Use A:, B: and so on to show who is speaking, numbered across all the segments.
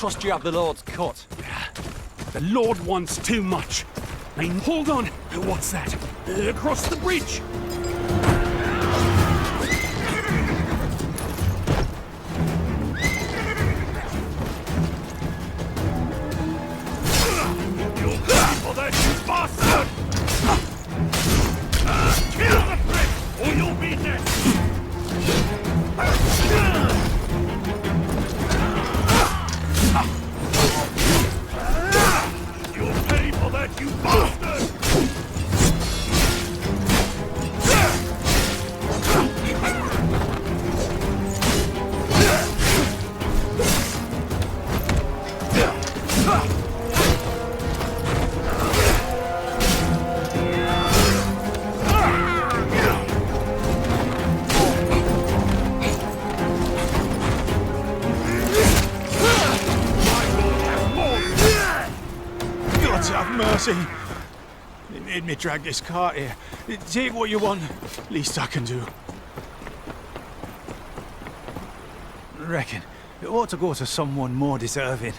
A: trust you have the Lord's cut.
B: The Lord wants too much. I mean, hold on. What's that? Across the bridge. You'll pay for that, you bastard! Kill the prick, or you'll be next! You'll pay for that, you bastard!
C: Mercy. They made me drag this cart here. Take what you want. Least I can do. Reckon it ought to go to someone more deserving.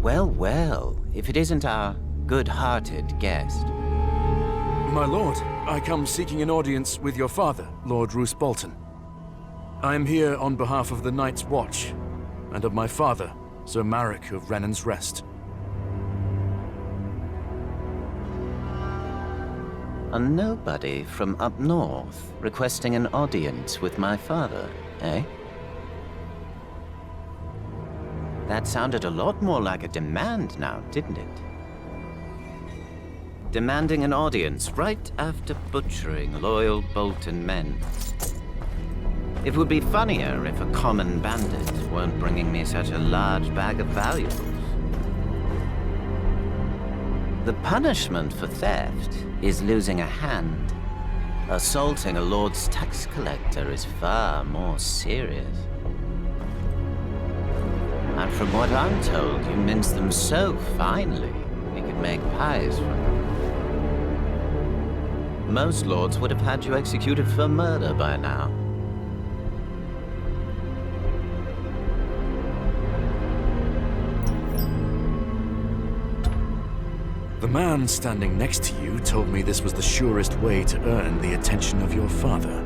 D: Well, well, if it isn't our good-hearted guest.
B: My lord, I come seeking an audience with your father, Lord Roose Bolton. I am here on behalf of the Night's Watch, and of my father, Sir Marek of Renan's Rest.
D: A nobody from up north requesting an audience with my father, eh? That sounded a lot more like a demand now, didn't it? Demanding an audience right after butchering loyal Bolton men. It would be funnier if a common bandit weren't bringing me such a large bag of valuables. The punishment for theft is losing a hand. Assaulting a lord's tax collector is far more serious. And from what I'm told, you mince them so finely, you could make pies from them. Most lords would have had you executed for murder by now.
B: The man standing next to you told me this was the surest way to earn the attention of your father.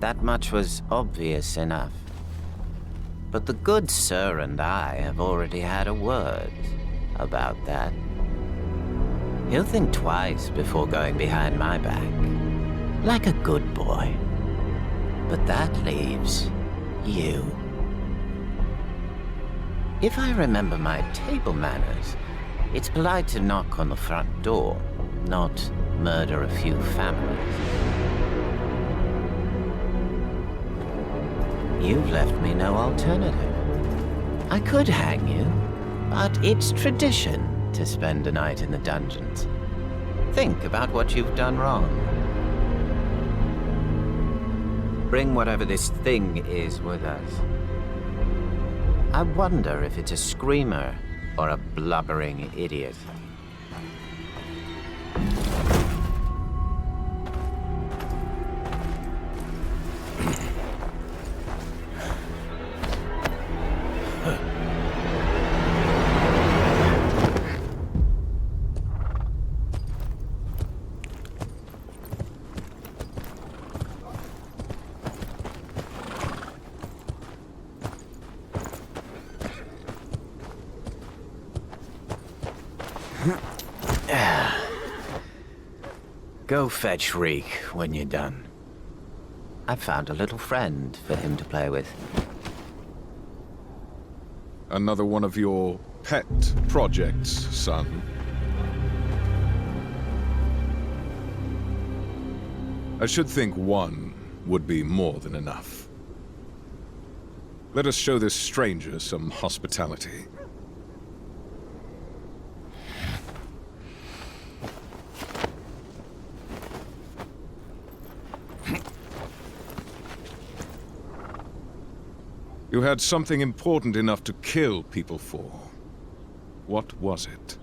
D: That much was obvious enough. But the good sir and I have already had a word about that. He'll think twice before going behind my back, like a good boy. But that leaves you. If I remember my table manners, it's polite to knock on the front door, not murder a few families. You've left me no alternative. I could hang you, but it's tradition to spend a night in the dungeons. Think about what you've done wrong. Bring whatever this thing is with us. I wonder if it's a screamer or a blubbering idiot. Go fetch Reek when you're done. I've found a little friend for him to play with.
A: Another one of your pet projects, son. I should think one would be more than enough. Let us show this stranger some hospitality. You had something important enough to kill people for. What was it?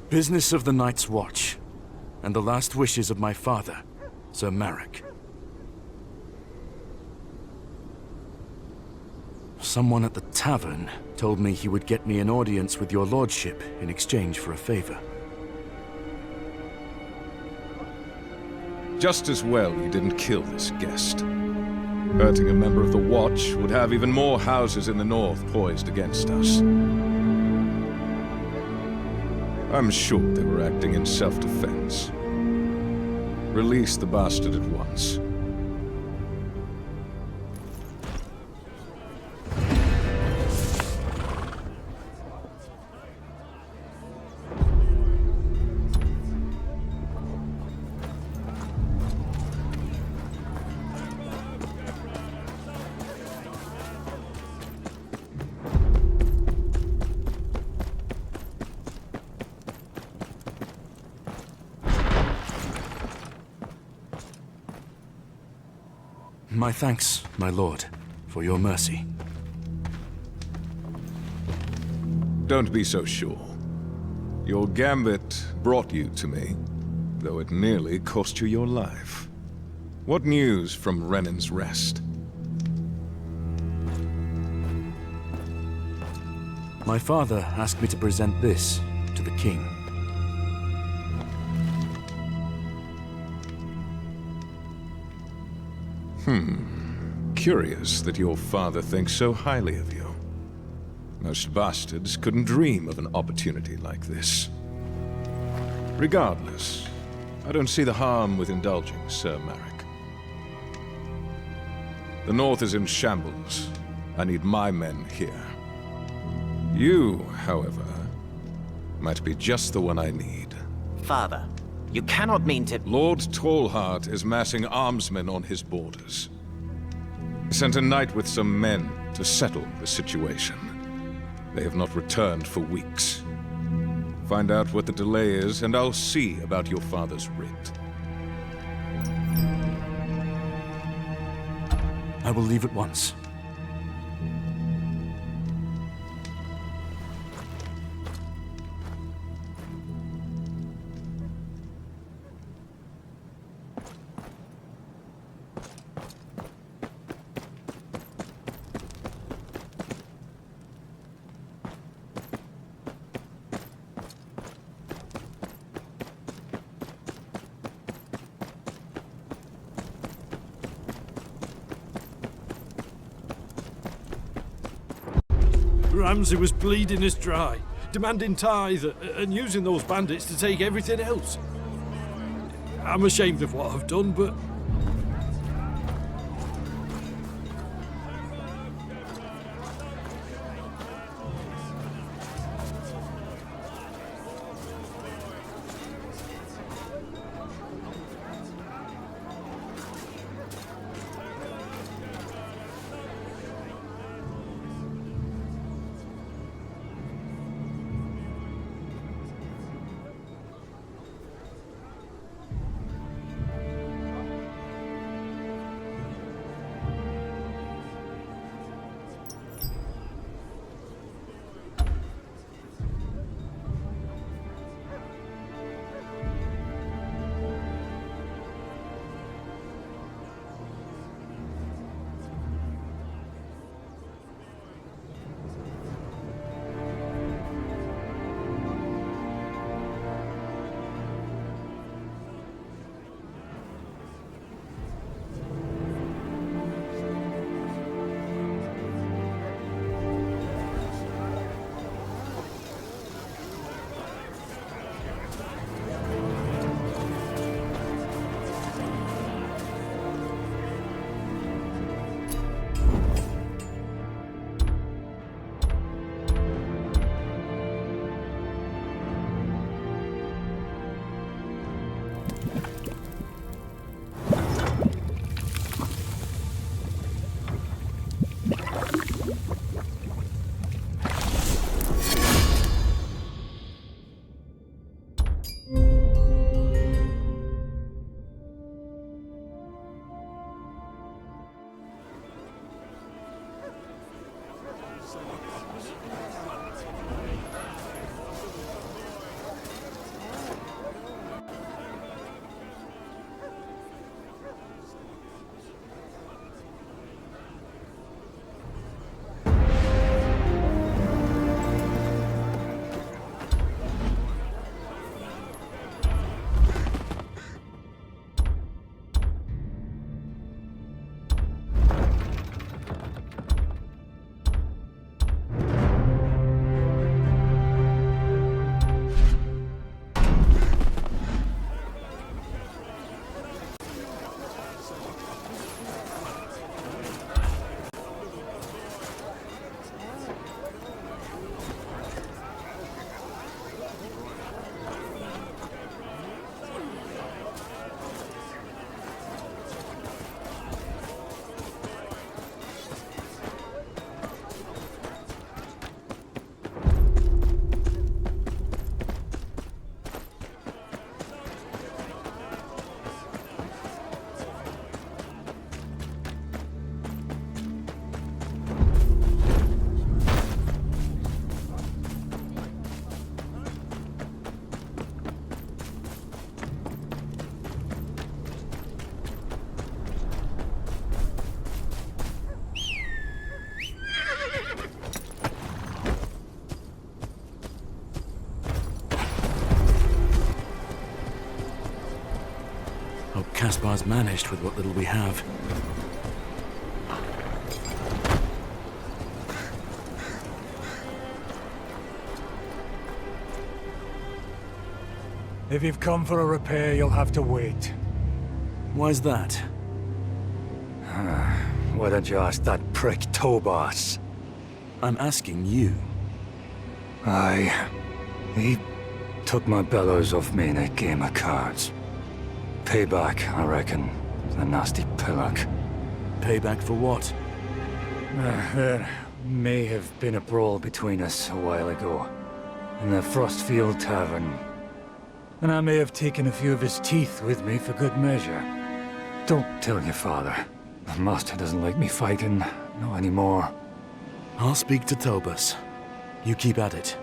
B: Business of the Night's Watch, and the last wishes of my father, Sir Marek. Someone at the tavern told me he would get me an audience with your lordship in exchange for a favor.
A: Just as well you didn't kill this guest. Hurting a member of the Watch would have even more houses in the north poised against us. I'm sure they were acting in self-defense. Release the bastard at once.
B: My thanks, my lord, for your mercy.
A: Don't be so sure. Your gambit brought you to me, though it nearly cost you your life. What news from Renan's Rest?
B: My father asked me to present this to the king.
A: Curious that your father thinks so highly of you. Most bastards couldn't dream of an opportunity like this. Regardless, I don't see the harm with indulging Sir Marek. The North is in shambles. I need my men here. You, however, might be just the one I need.
D: Father, you cannot mean to...
A: Lord Tallheart is massing armsmen on his borders. He sent a knight with some men to settle the situation. They have not returned for weeks. Find out what the delay is, and I'll see about your father's writ.
B: I will leave at once.
E: Ramsay was bleeding us dry, demanding tithe and using those bandits to take everything else. I'm ashamed of what I've done, but...
B: Hope Caspar's managed with what little we have.
F: If you've come for a repair, you'll have to wait.
B: Why's that?
F: Why don't you ask that prick Tobas?
B: I'm asking you.
F: He took my bellows off me in a game of cards. Payback, I reckon. The nasty pillock.
B: Payback for what?
F: There may have been a brawl between us a while ago. In the Frostfield Tavern. And I may have taken a few of his teeth with me for good measure. Don't tell your father. The master doesn't like me fighting. Not anymore.
B: I'll speak to Tobas. You keep at it.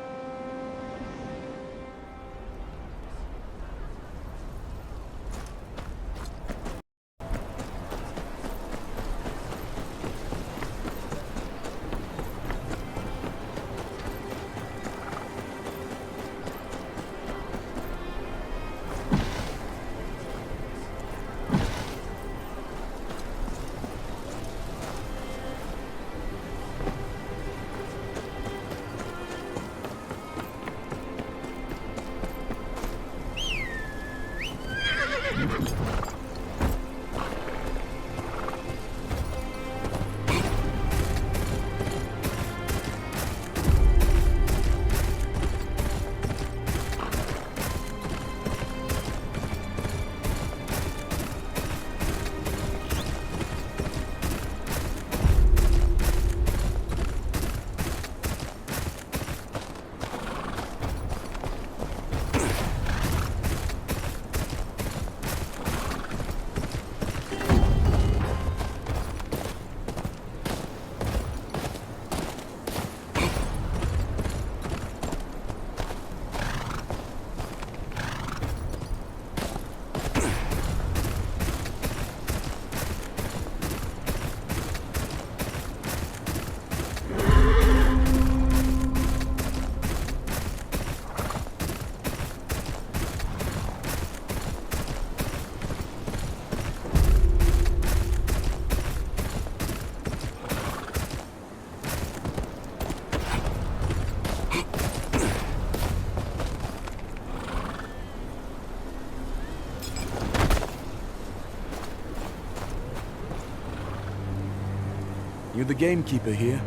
B: You the gamekeeper here?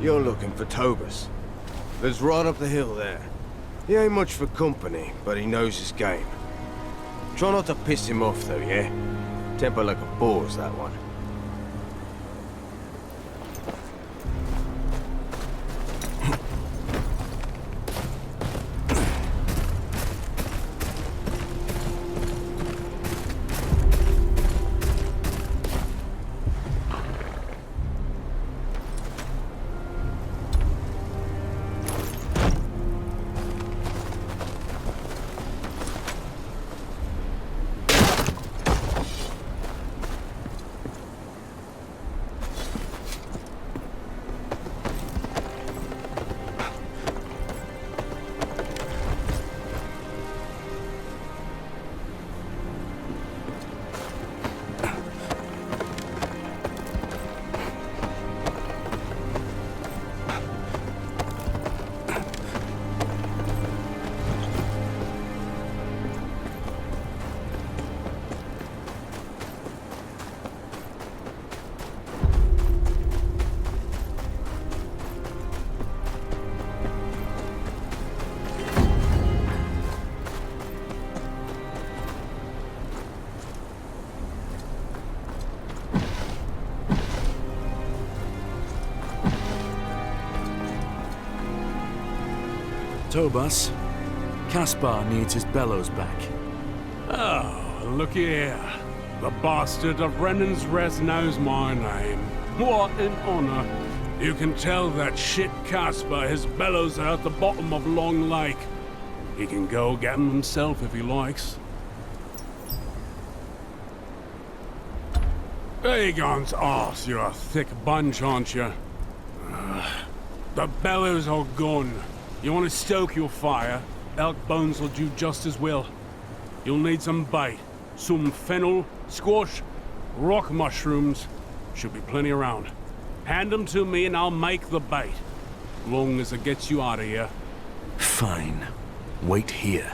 G: You're looking for Tobas. Lives right up the hill there. He ain't much for company, but he knows his game. Try not to piss him off though, yeah? Temper like a boar's, that one.
B: Tobas, Caspar needs his bellows back.
H: Oh, look here. The bastard of Brennan's Rest knows my name. What an honor. You can tell that shit Caspar his bellows are at the bottom of Long Lake. He can go get them himself if he likes. Aegon's arse, you're a thick bunch, aren't you? The bellows are gone. You want to stoke your fire? Elk bones will do just as well. You'll need some bait. some fennel, squash, rock mushrooms. Should be plenty around. Hand them to me and I'll make the bait. Long as it gets you out of here.
B: Fine. Wait here.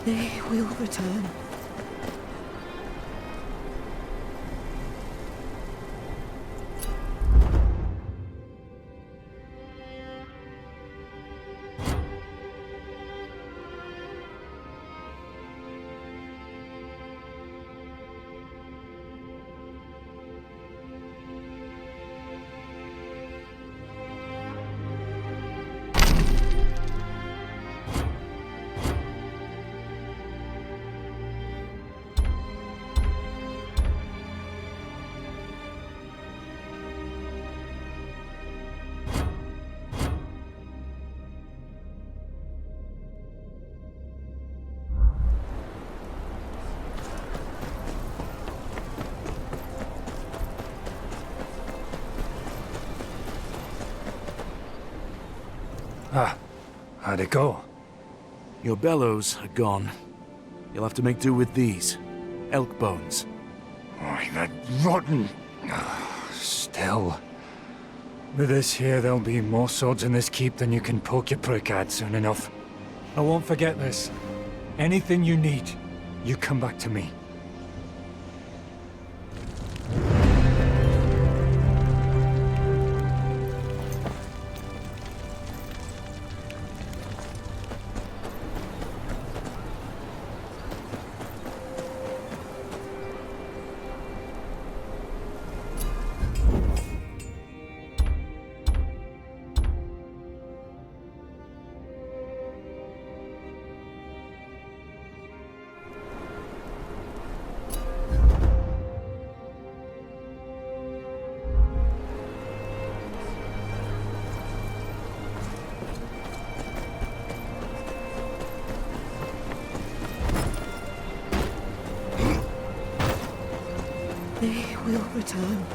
I: They will return.
F: How'd it go?
B: Your bellows are gone. You'll have to make do with these. Elk bones.
F: Oh, that rotten... Still. With this here, there'll be more swords in this keep than you can poke your prick at soon enough. I won't forget this. Anything you need, you come back to me.
I: They will return.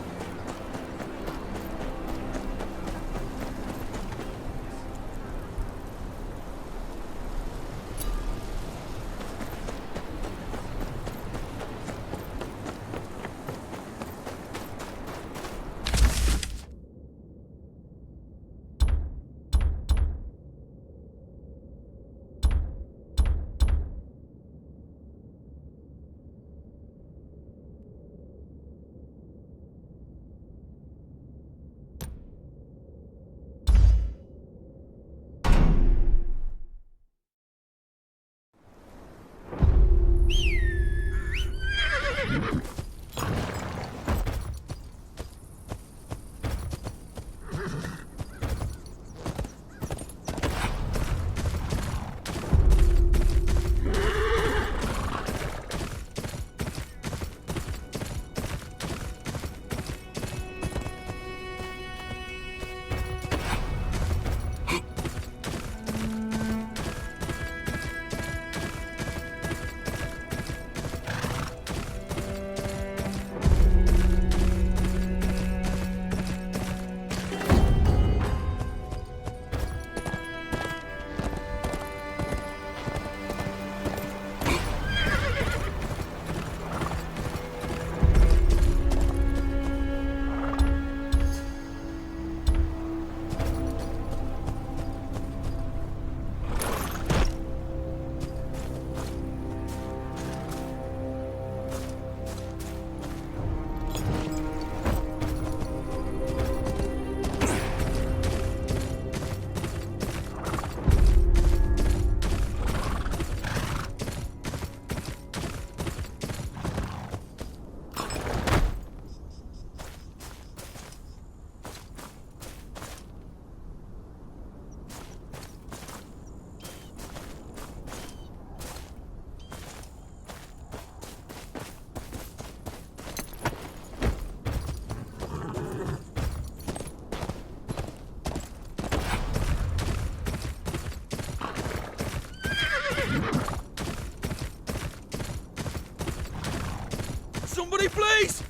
B: Somebody please!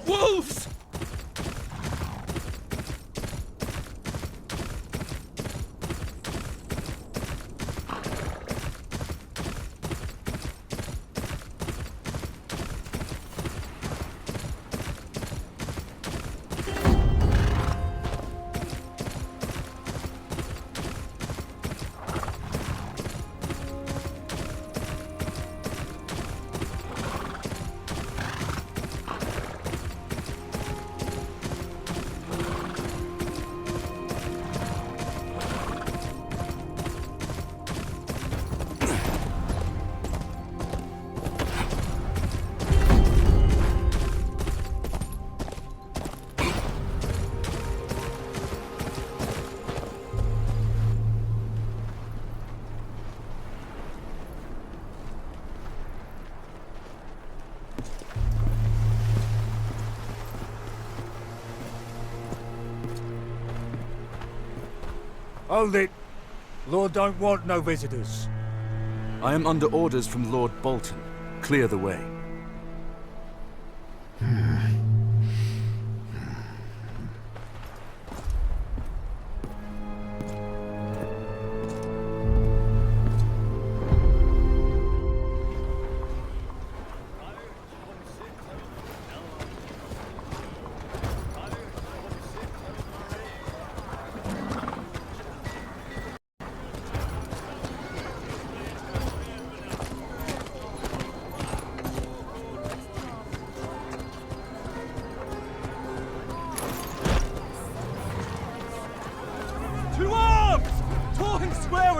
B: Wolves!
F: Hold it. Lord don't want no visitors.
B: I am under orders from Lord Bolton. Clear the way.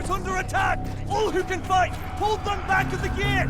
J: gate under attack! All who can fight, hold them back at the gate!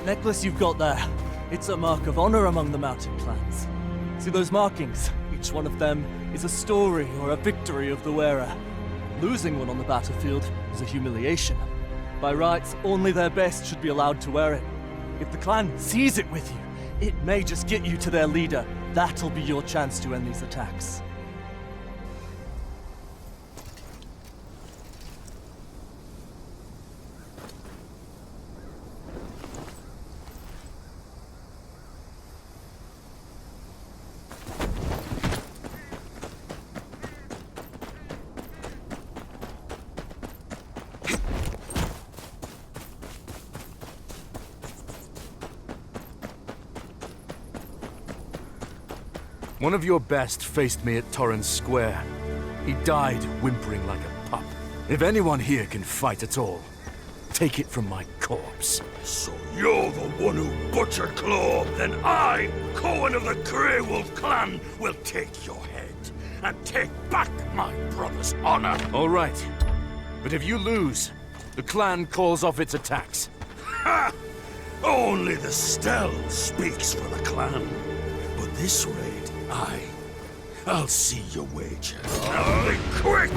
J: Necklace you've got there. It's a mark of honor among the mountain clans. See those markings? Each one of them is a story or a victory of the wearer. Losing one on the battlefield is a humiliation. By rights, only their best should be allowed to wear it. If the clan sees it with you, it may just get you to their leader. That'll be your chance to end these attacks.
B: One of your best faced me at Torrance Square. He died whimpering like a pup. If anyone here can fight at all, take it from my corpse.
K: So you're the one who butchered Claw? Then I, Cohen of the Grey Wolf clan, will take your head and take back my brother's honor.
B: All right. But if you lose, the clan calls off its attacks.
K: Ha! Only the Stell speaks for the clan. But this raid, I'll see your wager. Now be quick!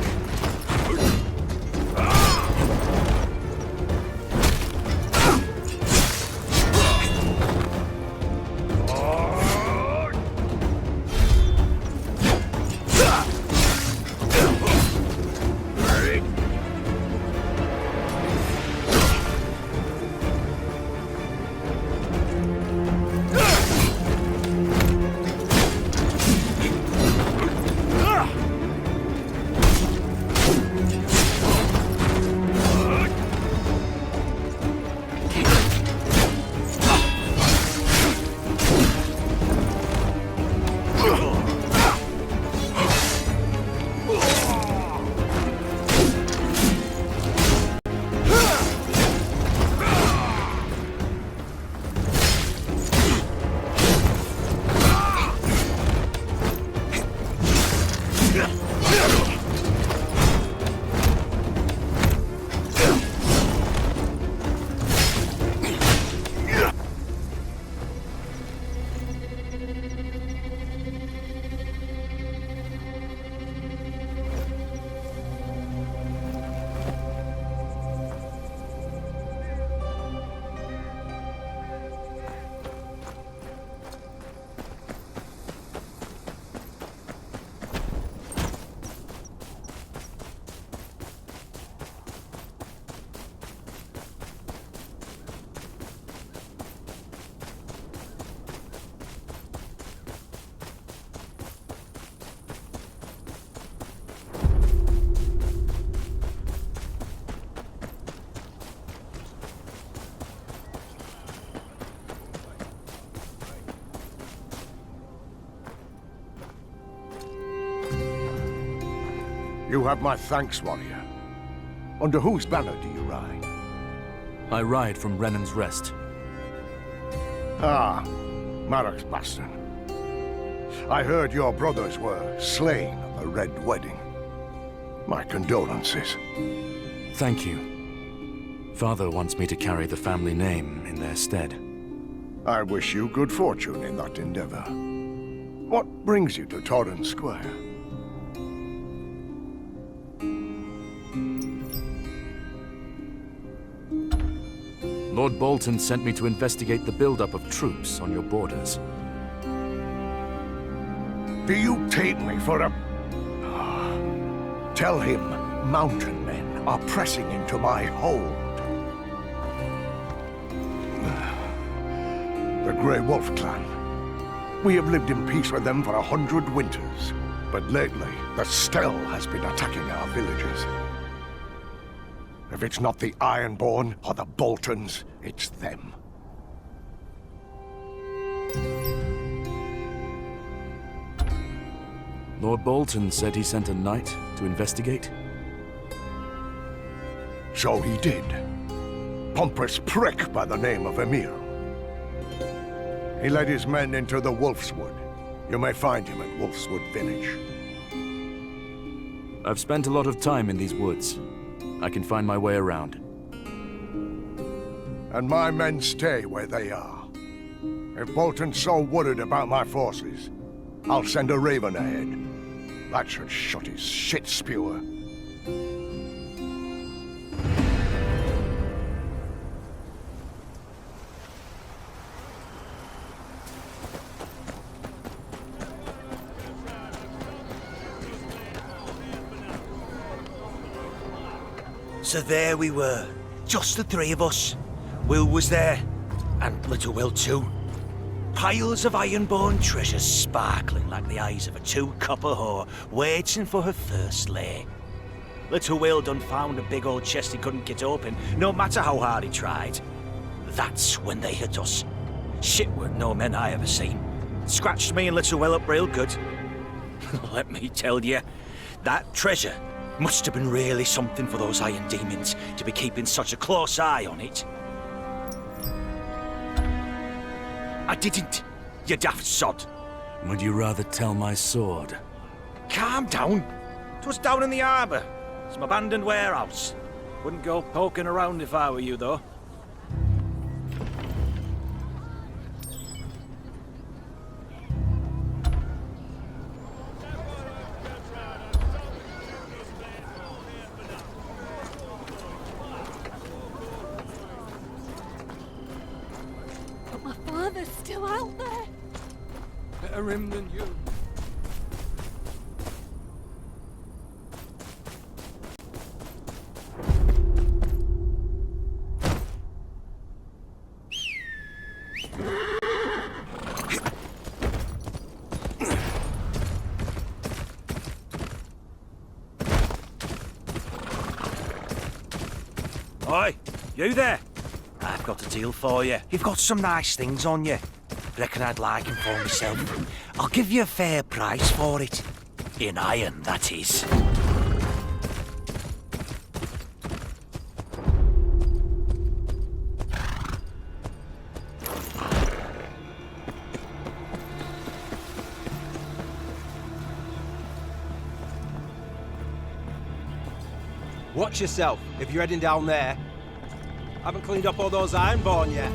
L: You have my thanks, warrior. Under whose banner do you ride?
B: I ride from Renan's Rest.
L: Ah, Marik's bastard. I heard your brothers were slain at the Red Wedding. My condolences.
B: Thank you. Father wants me to carry the family name in their stead.
L: I wish you good fortune in that endeavor. What brings you to Torrens Square?
B: Lord Bolton sent me to investigate the buildup of troops on your borders.
L: Do you take me for a... Tell him mountain men are pressing into my hold. The Grey Wolf clan. We have lived in peace with them for 100 winters, but lately the Stell has been attacking our villages. If it's not the Ironborn or the Boltons, it's them.
B: Lord Bolton said he sent a knight to investigate?
L: So he did. Pompous prick by the name of Emil. He led his men into the Wolfswood. You may find him at Wolfswood Village.
B: I've spent a lot of time in these woods. I can find my way around.
L: And my men stay where they are. If Bolton's so worried about my forces, I'll send a raven ahead. That should shut his shit spewer.
K: So there we were, just the three of us. Will was there, and little Will too. Piles of ironborn treasures sparkling like the eyes of a two-copper whore waiting for her first lay. Little Will done found a big old chest he couldn't get open, no matter how hard he tried. That's when they hit us. Shit weren't no men I ever seen. Scratched me and little Will up real good. Let me tell you, that treasure must have been really something for those iron demons to be keeping such a close eye on it. I didn't, you daft sod.
B: Would you rather tell my sword?
K: Calm down. 'Twas down in the harbour. Some abandoned warehouse. Wouldn't go poking around if I were you, though.
I: Still out there?
E: Better him than you.
K: Oi, you there? I've got a deal for you. You've got some nice things on you. Reckon I'd like him for myself. I'll give you a fair price for it. In iron, that is.
M: Watch yourself if you're heading down there. Haven't cleaned up all those ironborn yet.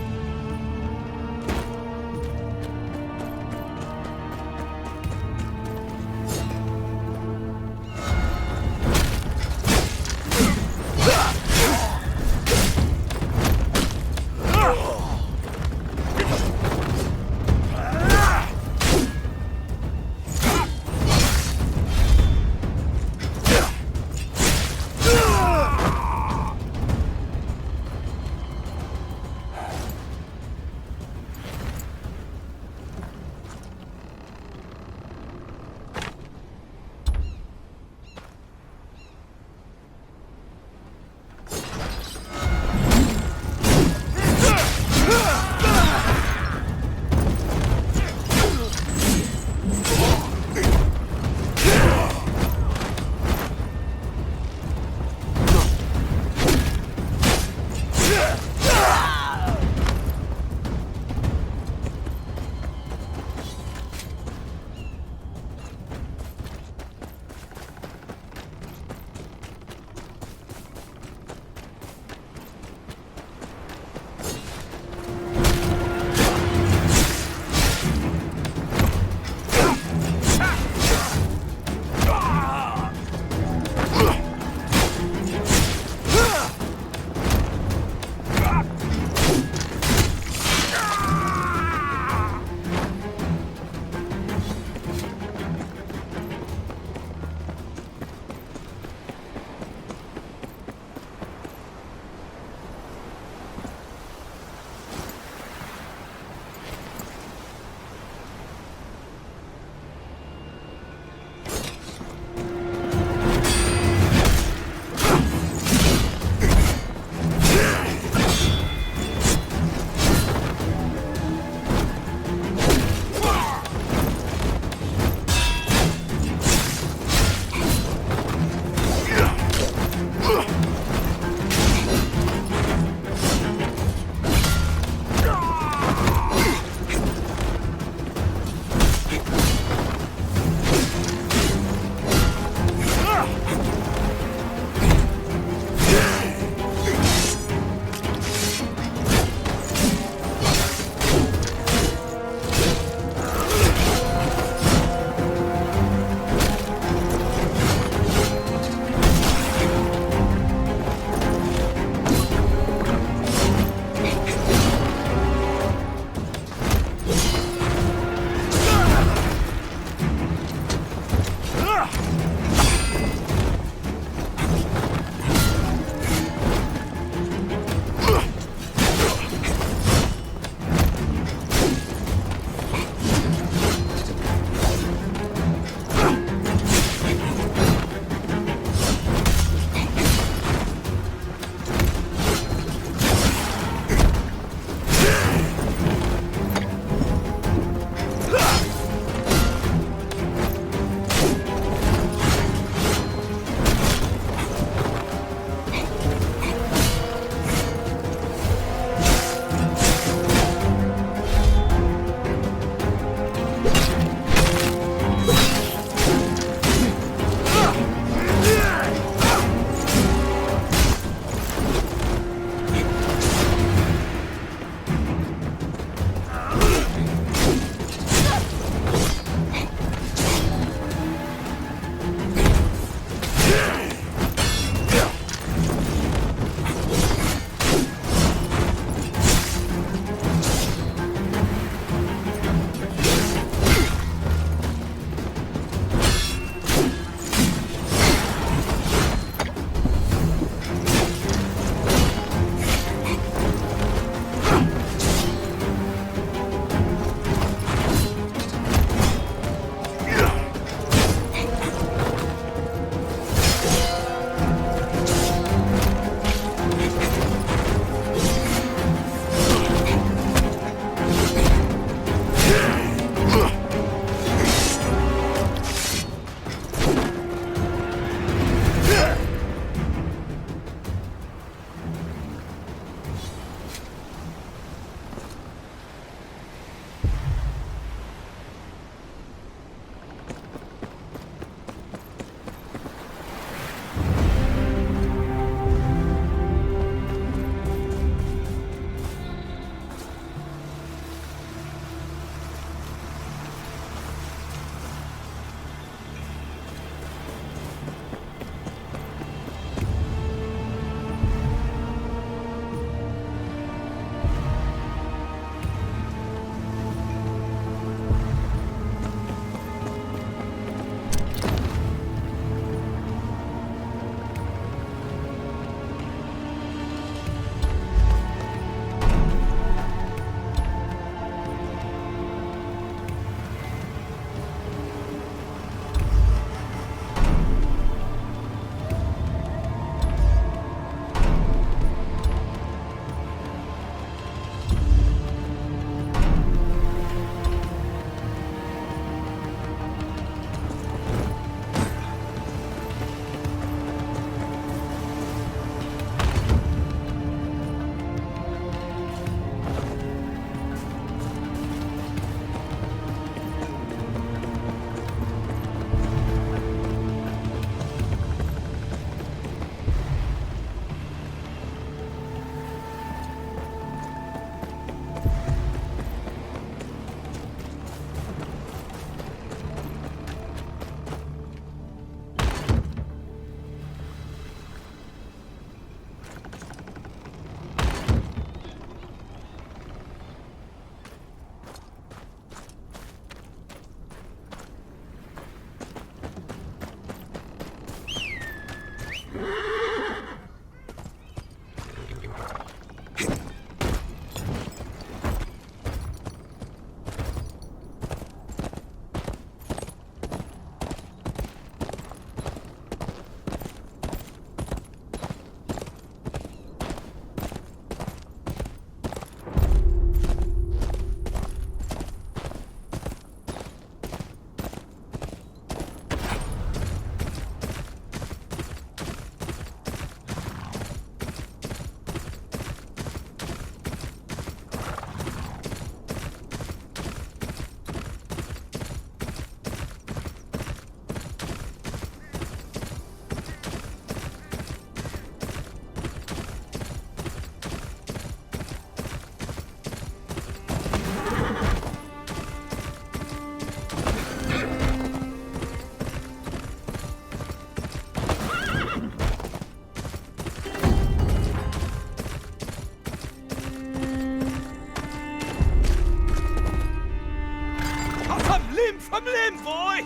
K: I'm limb, boy!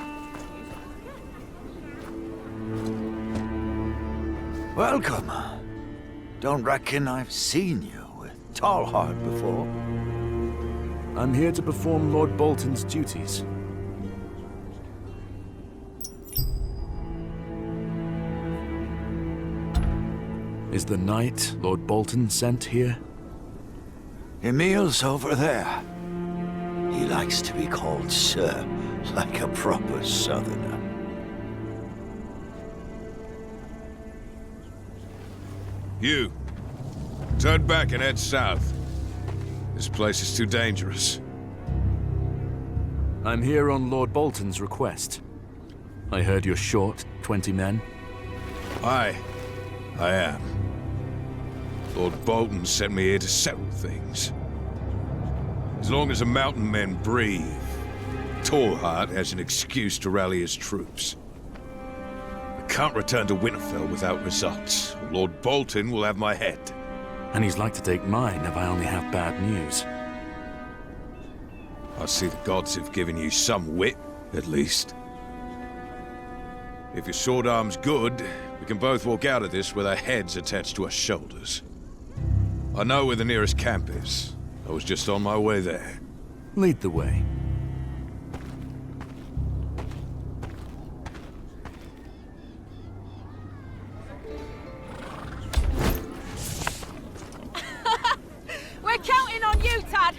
N: Welcome. Don't reckon I've seen you with Tallheart before.
B: I'm here to perform Lord Bolton's duties. Is the knight Lord Bolton sent here?
N: Emil's over there. He likes to be called Sir, like a proper southerner.
A: You. Turn back and head south. This place is too dangerous.
B: I'm here on Lord Bolton's request. I heard you're short 20 men.
A: I am. Lord Bolton sent me here to settle things. As long as the mountain men breathe, Tallheart has an excuse to rally his troops. I can't return to Winterfell without results. Lord Bolton will have my head.
B: And he's like to take mine if I only have bad news.
A: I see the gods have given you some wit, at least. If your sword arm's good, we can both walk out of this with our heads attached to our shoulders. I know where the nearest camp is. I was just on my way there.
B: Lead the way.
O: We're counting on you, Tad!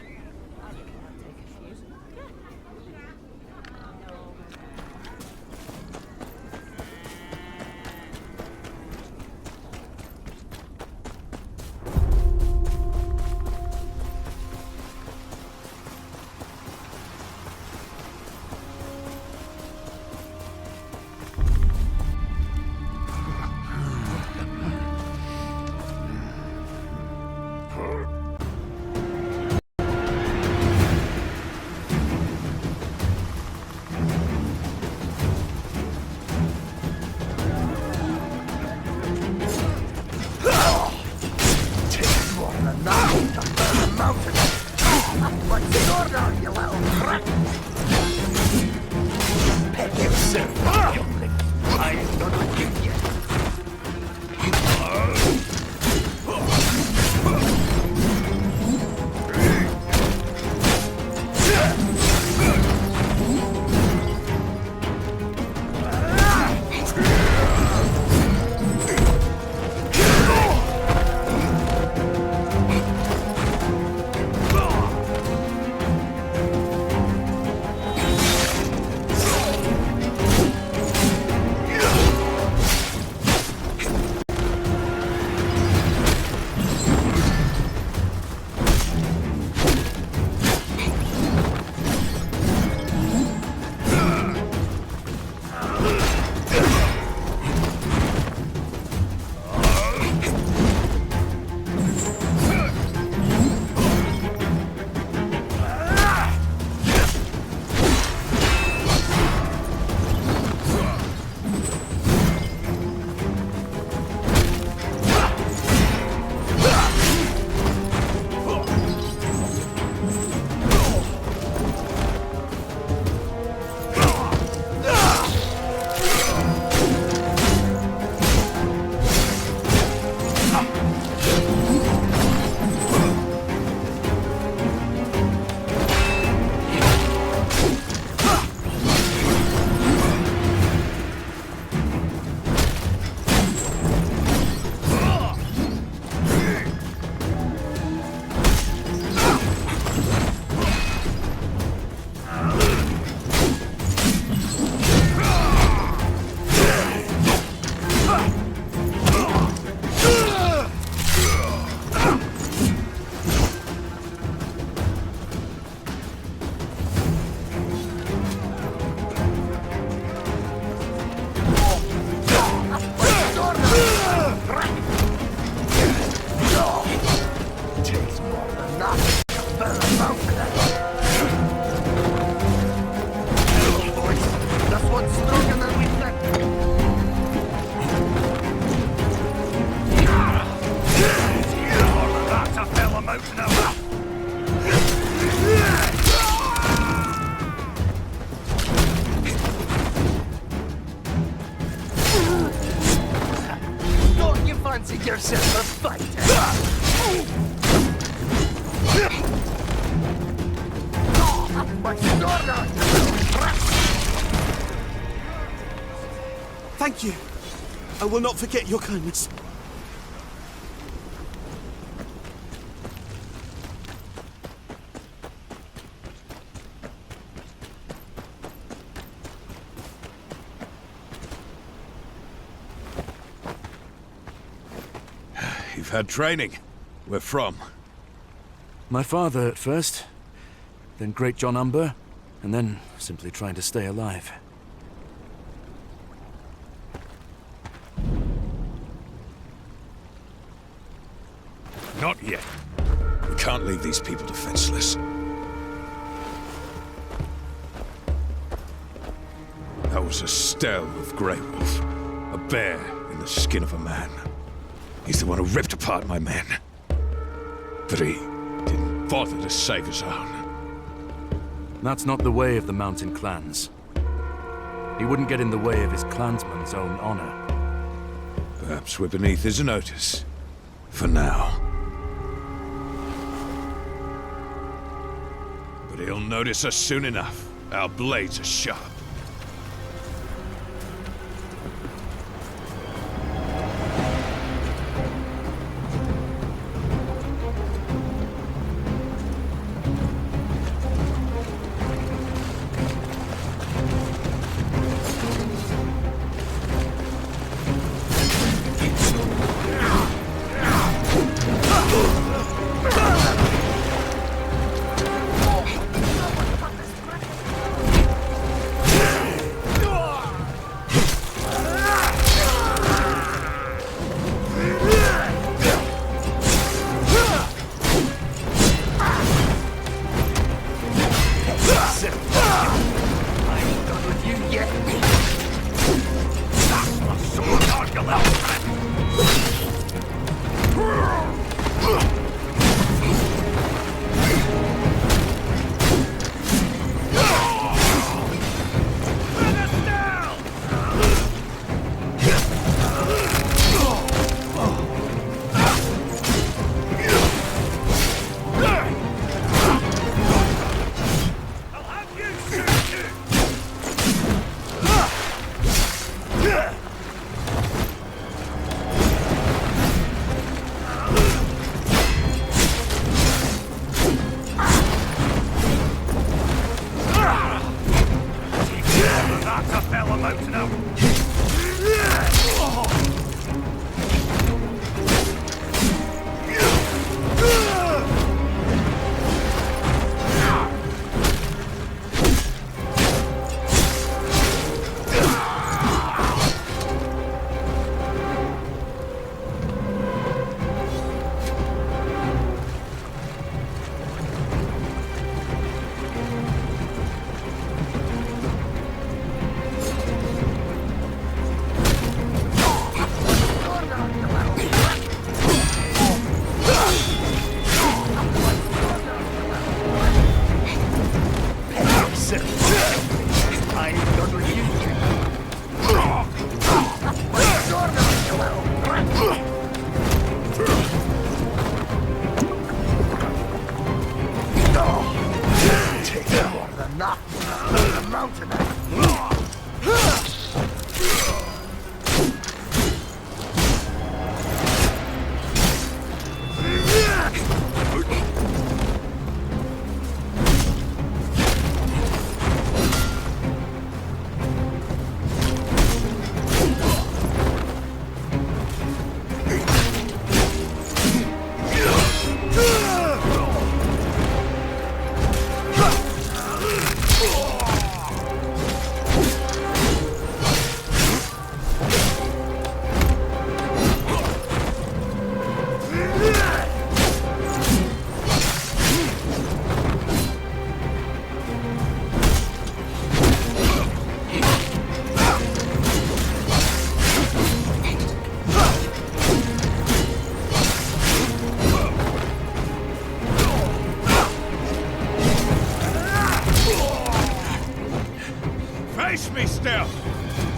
K: Find yourself a fighter!
P: Thank you. I will not forget your kindness.
A: You've had training. Where from?
B: My father at first, then Great John Umber, and then simply trying to stay alive.
A: Not yet. We can't leave these people defenseless. That was a stele of Grey Wolf. A bear in the skin of a man. He's the one who ripped apart my men. But he didn't bother to save his own.
B: That's not the way of the mountain clans. He wouldn't get in the way of his clansman's own honor.
A: Perhaps we're beneath his notice. For now. But he'll notice us soon enough. Our blades are sharp.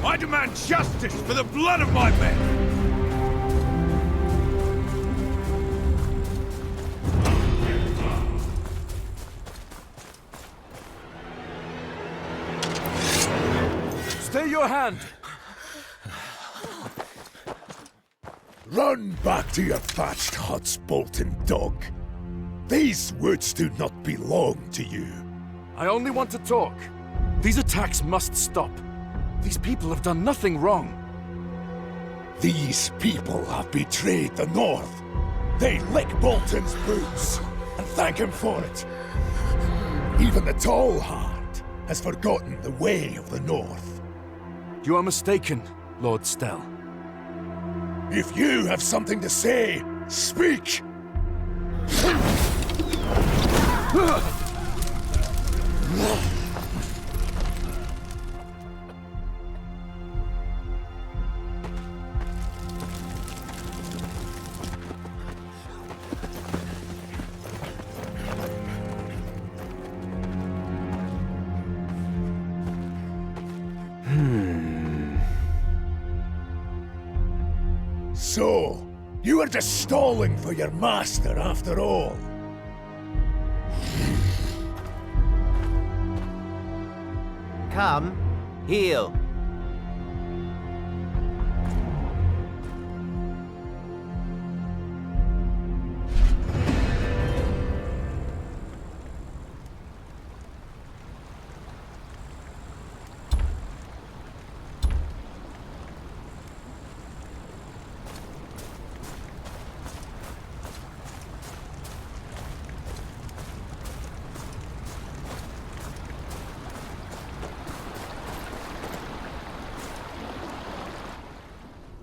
A: I demand justice for the blood of my men!
B: hand!
Q: Run back to your thatched huts, Bolton dog. These woods do not belong to you.
B: I only want to talk. These attacks must stop. These people have done nothing wrong.
Q: These people have betrayed the North. They lick Bolton's boots and thank him for it. Even the tall heart has forgotten the way of the North.
B: You are mistaken, Lord Stell.
Q: If you have something to say, speak! So, you were just stalling for your master after all.
D: Come, heal.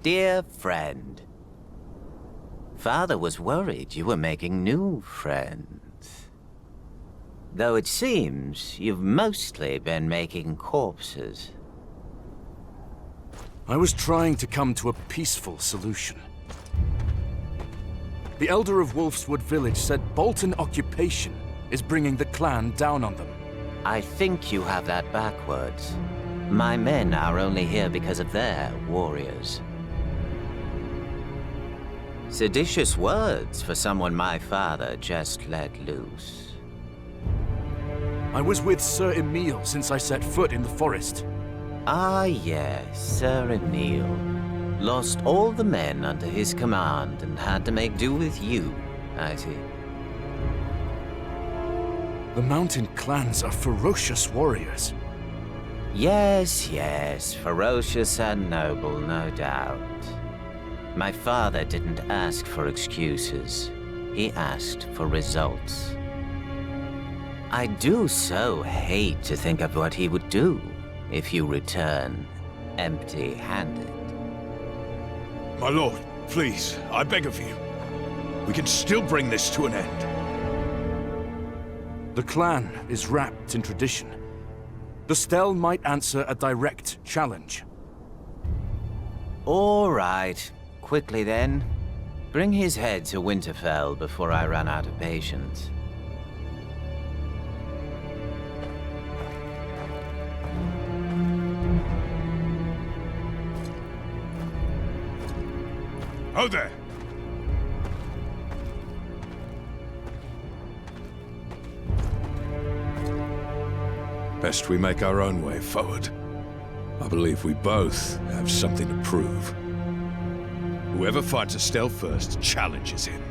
D: Dear friend, Father was worried you were making new friends. Though it seems you've mostly been making corpses.
B: I was trying to come to a peaceful solution. The Elder of Wolfswood Village said Bolton occupation is bringing the clan down on them.
D: I think you have that backwards. My men are only here because of their warriors. Seditious words for someone my father just let loose.
B: I was with Sir Emil since I set foot in the forest.
D: Ah yes, Sir Emil. Lost all the men under his command and had to make do with you, I see.
B: The mountain clans are ferocious warriors.
D: Yes, yes, ferocious and noble, no doubt. My father didn't ask for excuses. He asked for results. I do so hate to think of what he would do if you return empty-handed.
A: My lord, please, I beg of you. We can still bring this to an end.
B: The clan is wrapped in tradition. The Stell might answer a direct challenge.
D: All right. Quickly then. Bring his head to Winterfell before I run out of patience.
A: Oh there! Best we make our own way forward. I believe we both have something to prove. Whoever fights Estelle first challenges him.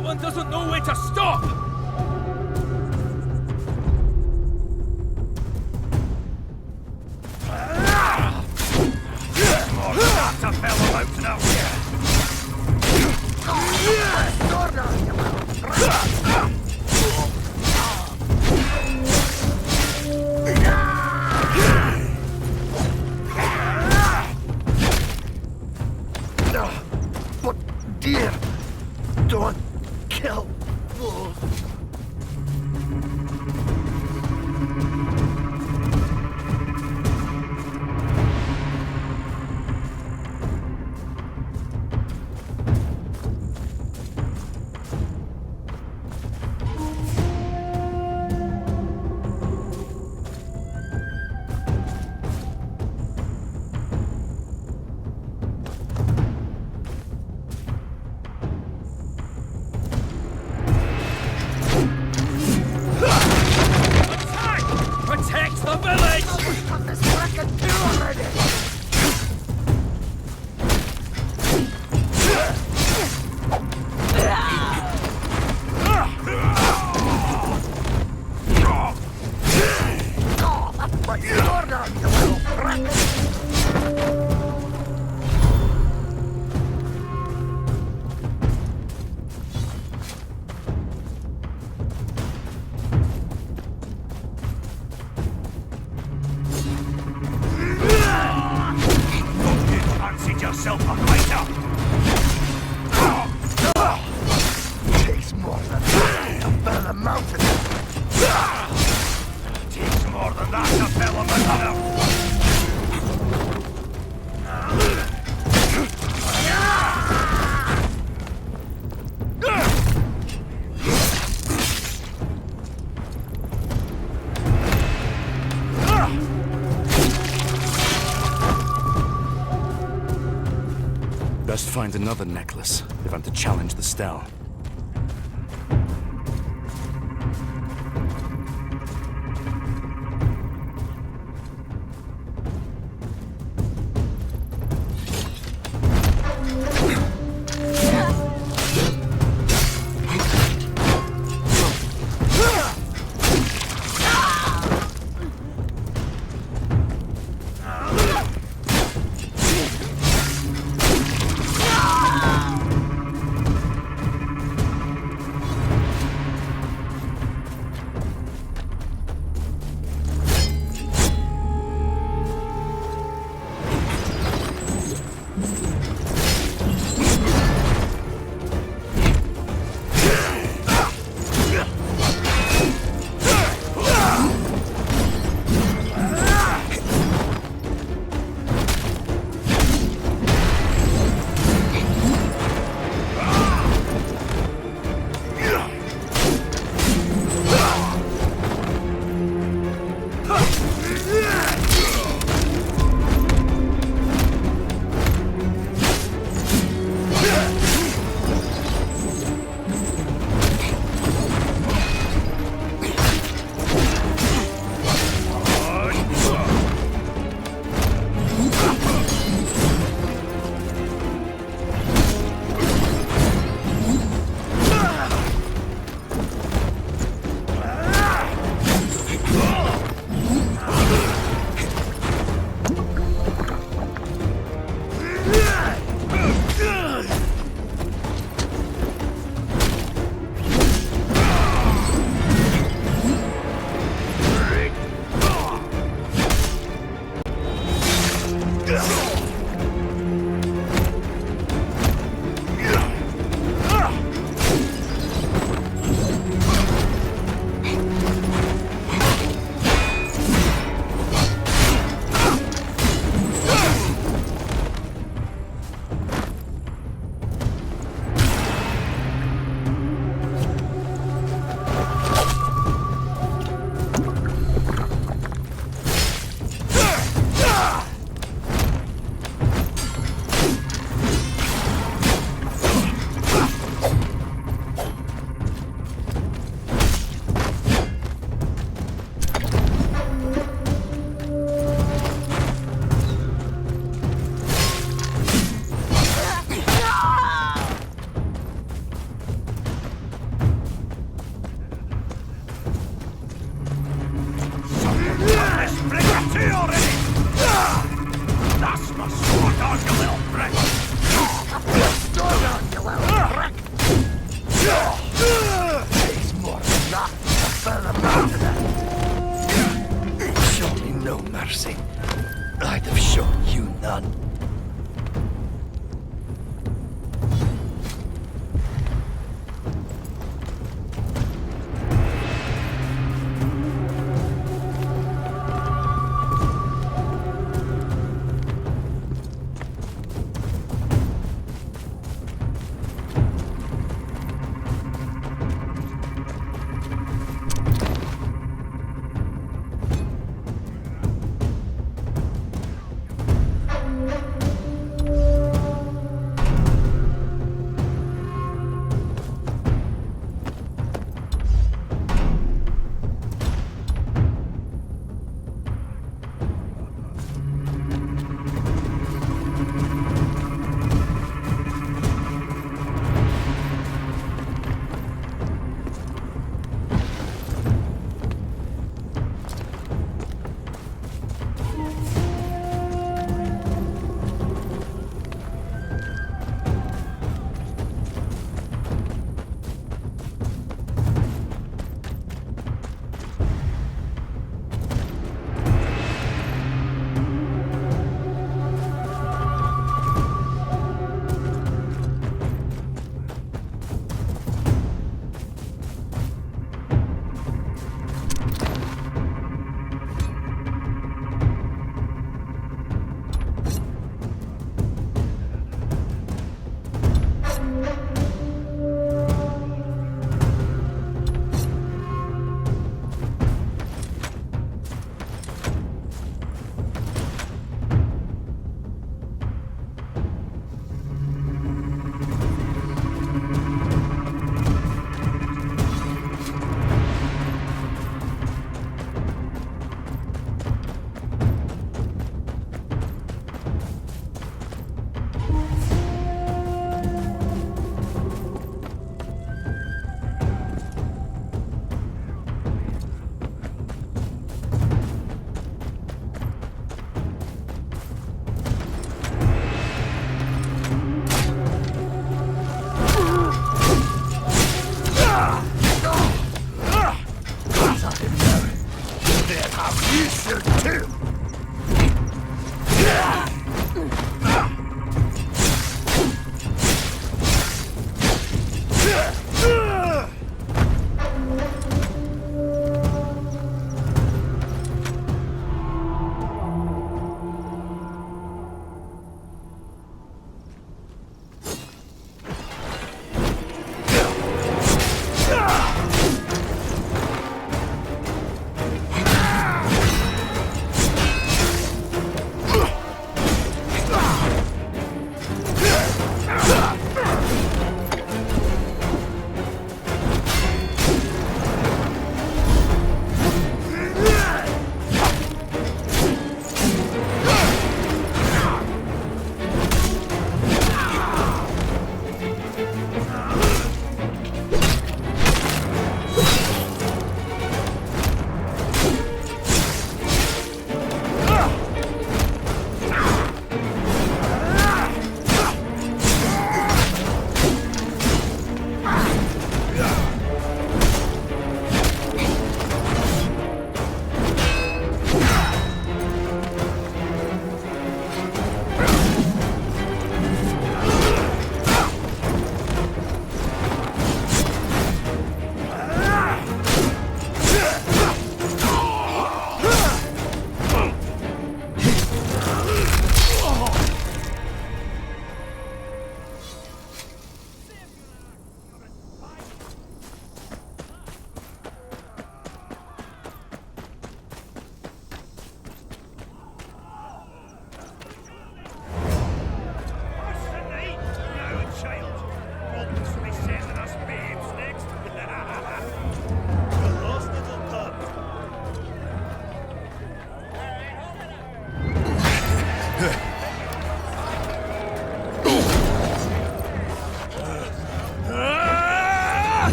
R: That one doesn't know where to stop! That's a fellow out now!
Q: But dear, don't kill wolves.
B: Best find another necklace if I'm to challenge the Stell.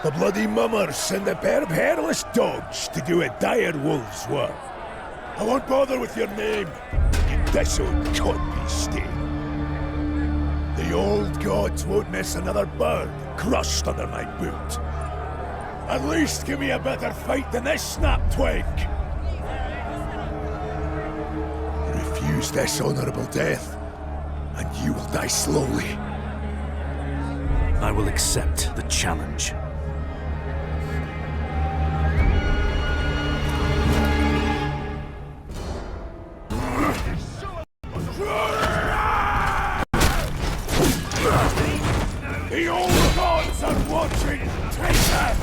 Q: The bloody mummers send a pair of hairless dogs to do a dire wolf's work. I won't bother with your name, you dissolute codpiece stain. The old gods won't miss another bird crushed under my boot. At least give me a better fight than this snap twig. Refuse this honorable death, and you will die slowly.
B: I will accept the challenge.
Q: The old gods are watching, traitor!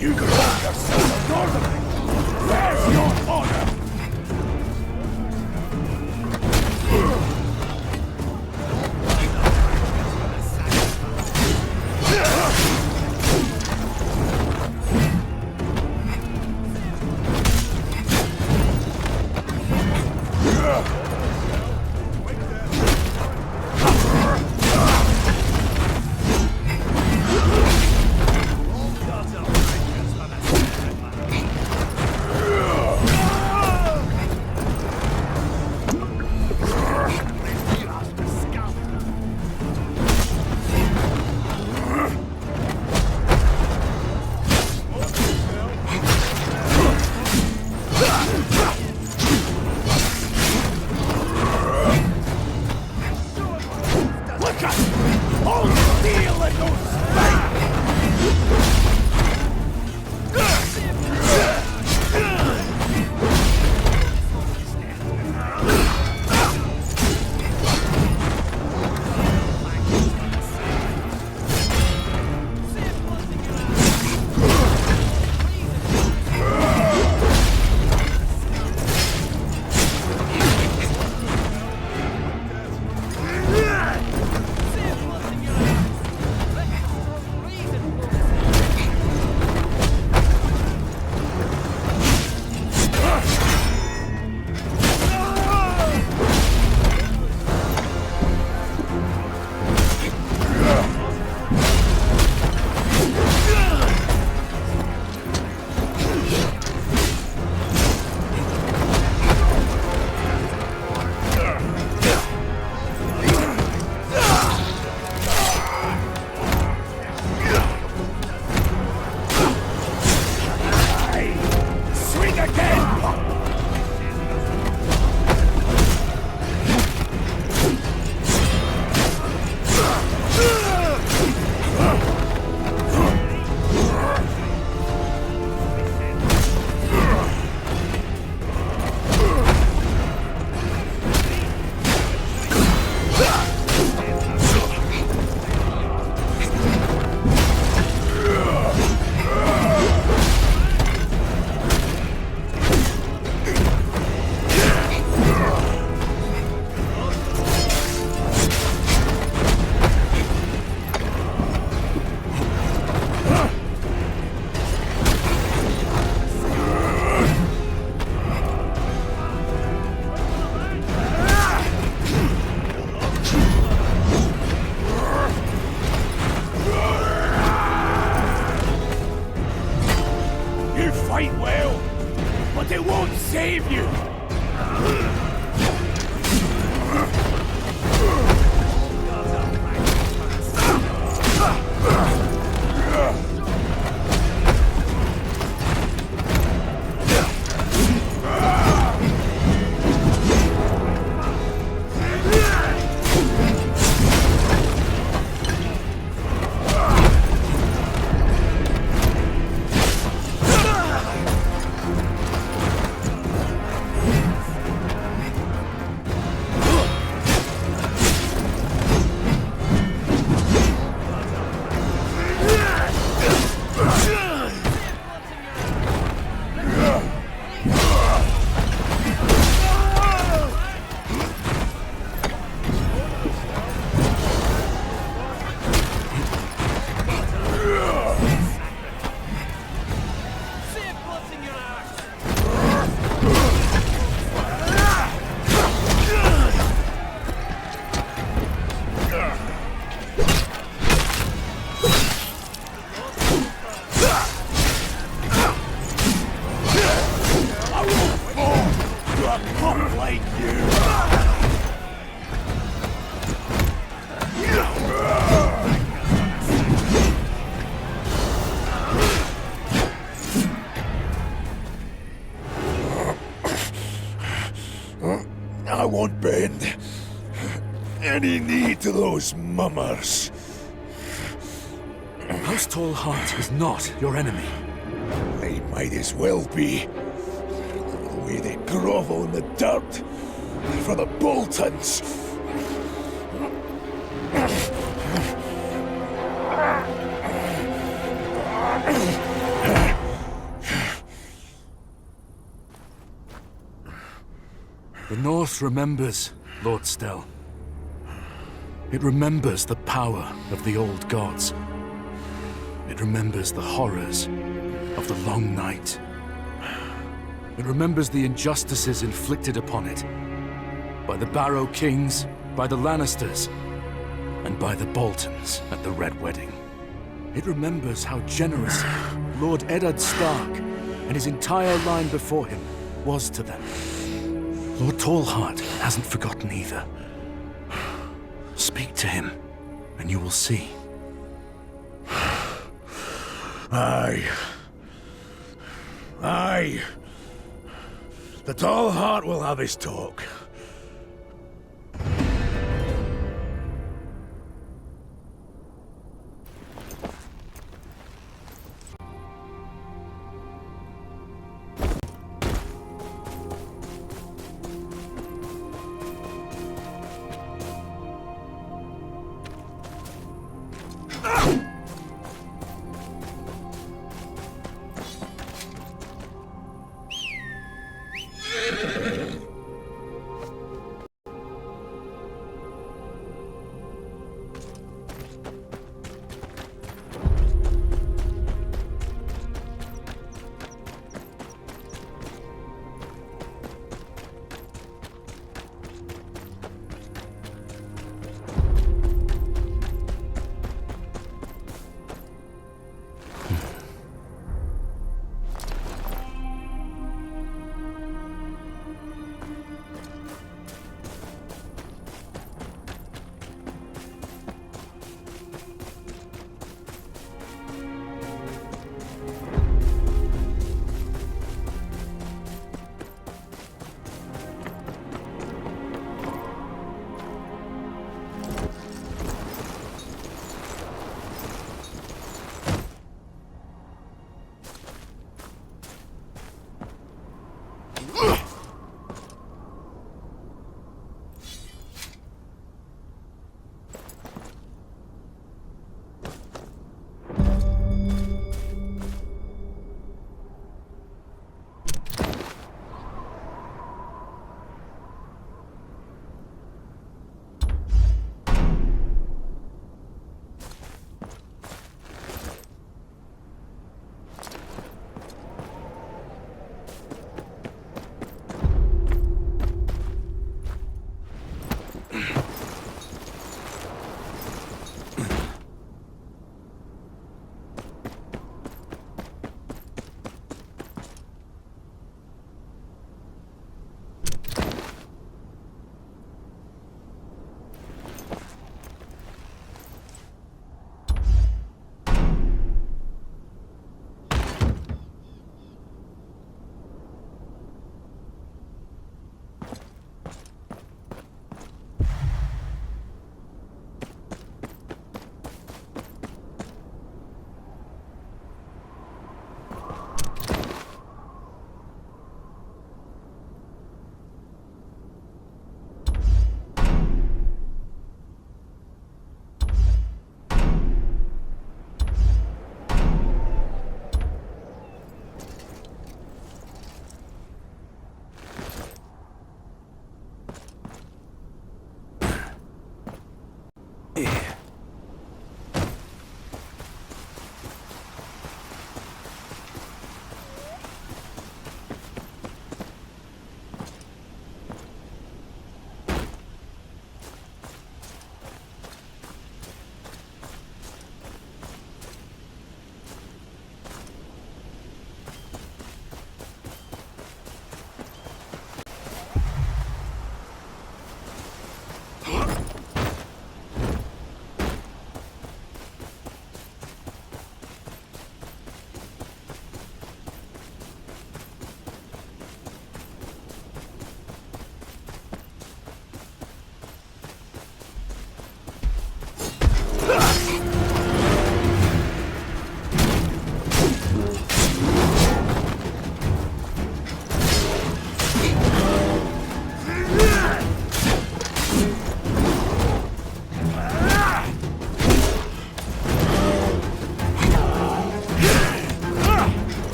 Q: You call yourself a northerner! Where's your honor? I won't bend any knee to those mummers.
B: House Tallheart is not your enemy.
Q: They might as well be. The way they grovel in the dirt for the Boltons.
B: The North remembers, Lord Stell. It remembers the power of the old gods. It remembers the horrors of the long night. It remembers the injustices inflicted upon it by the Barrow Kings, by the Lannisters, and by the Boltons at the Red Wedding. It remembers how generous Lord Eddard Stark and his entire line before him was to them. Lord Tallheart hasn't forgotten either. Speak to him, and you will see.
Q: Aye. Aye. The Tallheart will have his talk.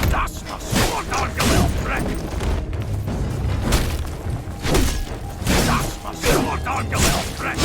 R: Das war Sword-Argel-Dreck! Das war Sword-Argel-Dreck!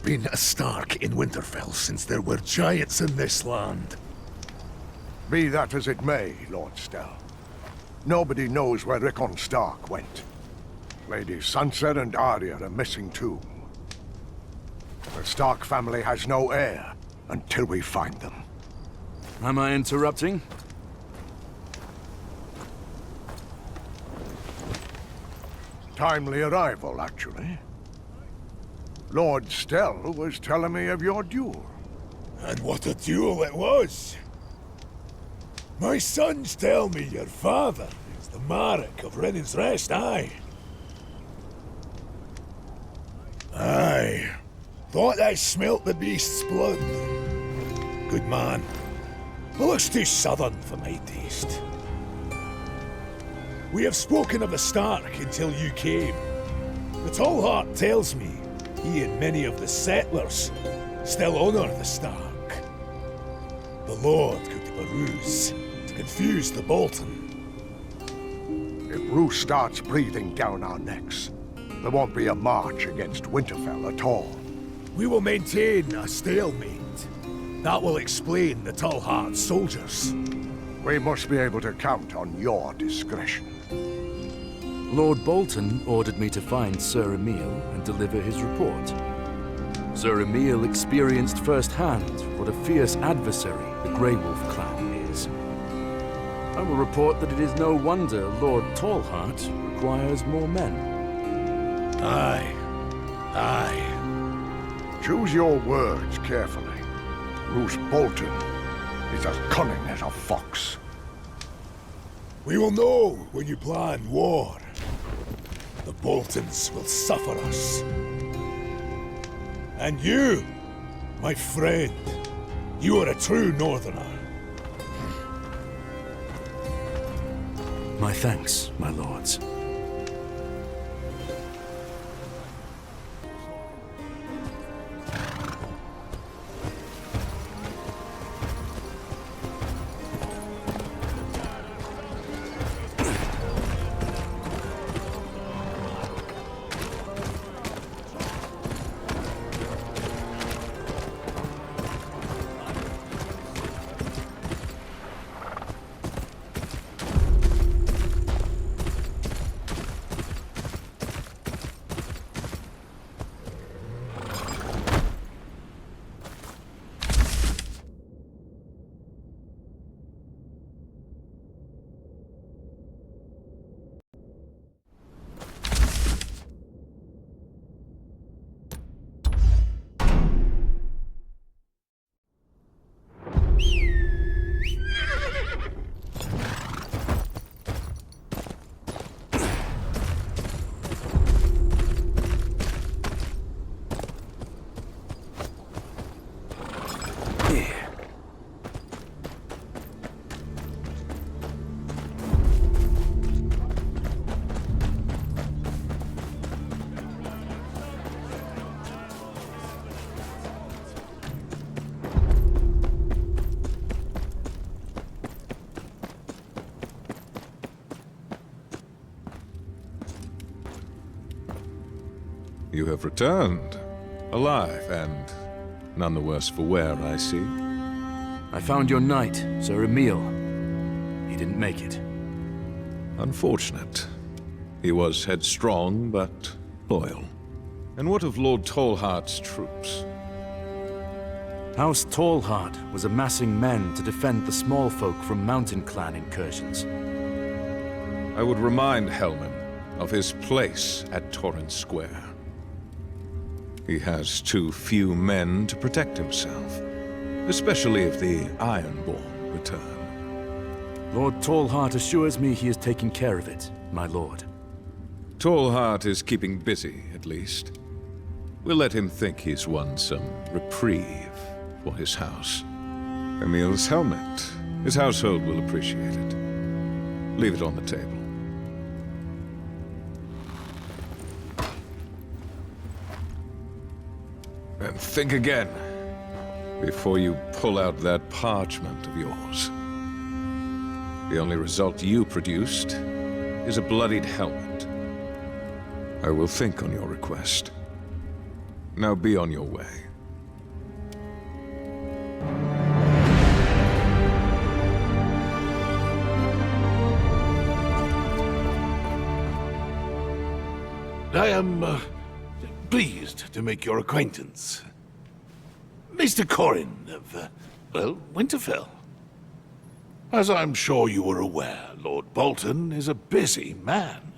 Q: Been a Stark in Winterfell since there were giants in this land.
L: Be that as it may, Lord Stell. Nobody knows where Rickon Stark went. Lady Sansa and Arya are missing too. The Stark family has no heir until we find them.
B: Am I interrupting?
L: Timely arrival, actually. Lord Stell was telling me of your duel.
Q: And what a duel it was! My sons tell me your father is the Marek of Renan's Rest, aye. Aye. Thought I smelt the beast's blood. Good man. It looks too southern for my taste. We have spoken of the Stark until you came. The Tall Heart tells me he and many of the settlers still honor the Stark. The Lord could have a ruse to confuse the Bolton.
L: If Roose starts breathing down our necks, there won't be a march against Winterfell at all.
Q: We will maintain a stalemate. That will explain the Tall Heart's soldiers.
L: We must be able to count on your discretion.
B: Lord Bolton ordered me to find Sir Emil and deliver his report. Sir Emil experienced firsthand what a fierce adversary the Grey Wolf clan is. I will report that it is no wonder Lord Tallheart requires more men.
Q: Aye. Aye.
L: Choose your words carefully. Roose Bolton is as cunning as a fox.
Q: We will know when you plan war. The Boltons will suffer us. And you, my friend, you are a true Northerner.
B: My thanks, my lords.
A: You have returned, alive, and none the worse for wear, I see.
B: I found your knight, Sir Emil. He didn't make it.
A: Unfortunate. He was headstrong, but loyal. And what of Lord Tallheart's troops?
B: House Tallheart was amassing men to defend the small folk from mountain clan incursions.
A: I would remind Helman of his place at Torrent Square. He has too few men to protect himself, especially if the Ironborn return.
B: Lord Tallheart assures me he is taking care of it, my lord.
A: Tallheart is keeping busy, at least. We'll let him think he's won some reprieve for his house. Emil's helmet. His household will appreciate it. Leave it on the table. And think again before you pull out that parchment of yours. The only result you produced is a bloodied helmet. I will think on your request. Now be on your way.
Q: I am pleased to make your acquaintance. Mr. Corin of, Winterfell. As I'm sure you are aware, Lord Bolton is a busy man.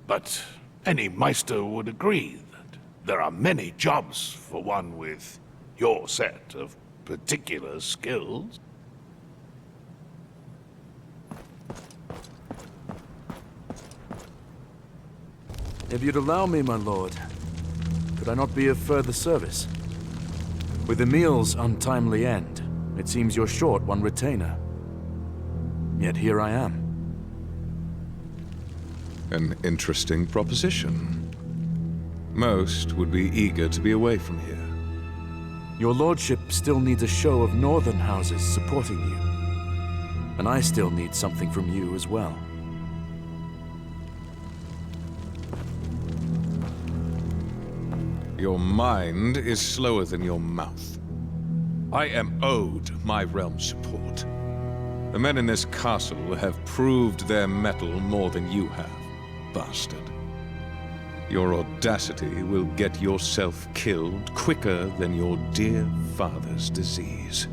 Q: But any Meister would agree that there are many jobs for one with your set of particular skills.
B: If you'd allow me, my lord, could I not be of further service? With Emil's untimely end, it seems you're short one retainer. Yet here I am.
A: An interesting proposition. Most would be eager to be away from here.
B: Your lordship still needs a show of northern houses supporting you. And I still need something from you as well.
A: Your mind is slower than your mouth. I am owed my realm's support. The men in this castle have proved their mettle more than you have, bastard. Your audacity will get yourself killed quicker than your dear father's disease.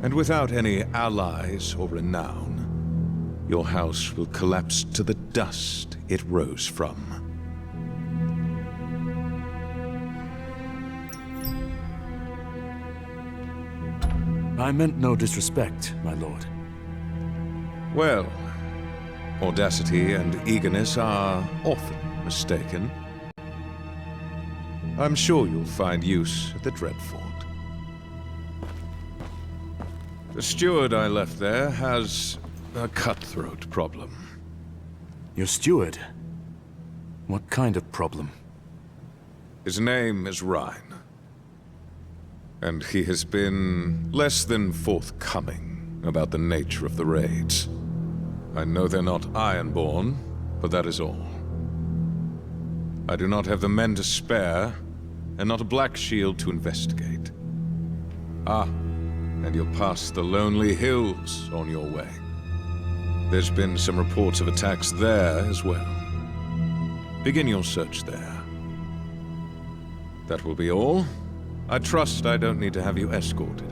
A: And without any allies or renown, your house will collapse to the dust it rose from.
B: I meant no disrespect, my lord.
A: Well, audacity and eagerness are often mistaken. I'm sure you'll find use at the Dreadfort. The steward I left there has a cutthroat problem.
B: Your steward? What kind of problem?
A: His name is Rhine. And he has been less than forthcoming about the nature of the raids. I know they're not Ironborn, but that is all. I do not have the men to spare, and not a black shield to investigate. Ah, and you'll pass the lonely hills on your way. There's been some reports of attacks there as well. Begin your search there. That will be all. I trust I don't need to have you escorted.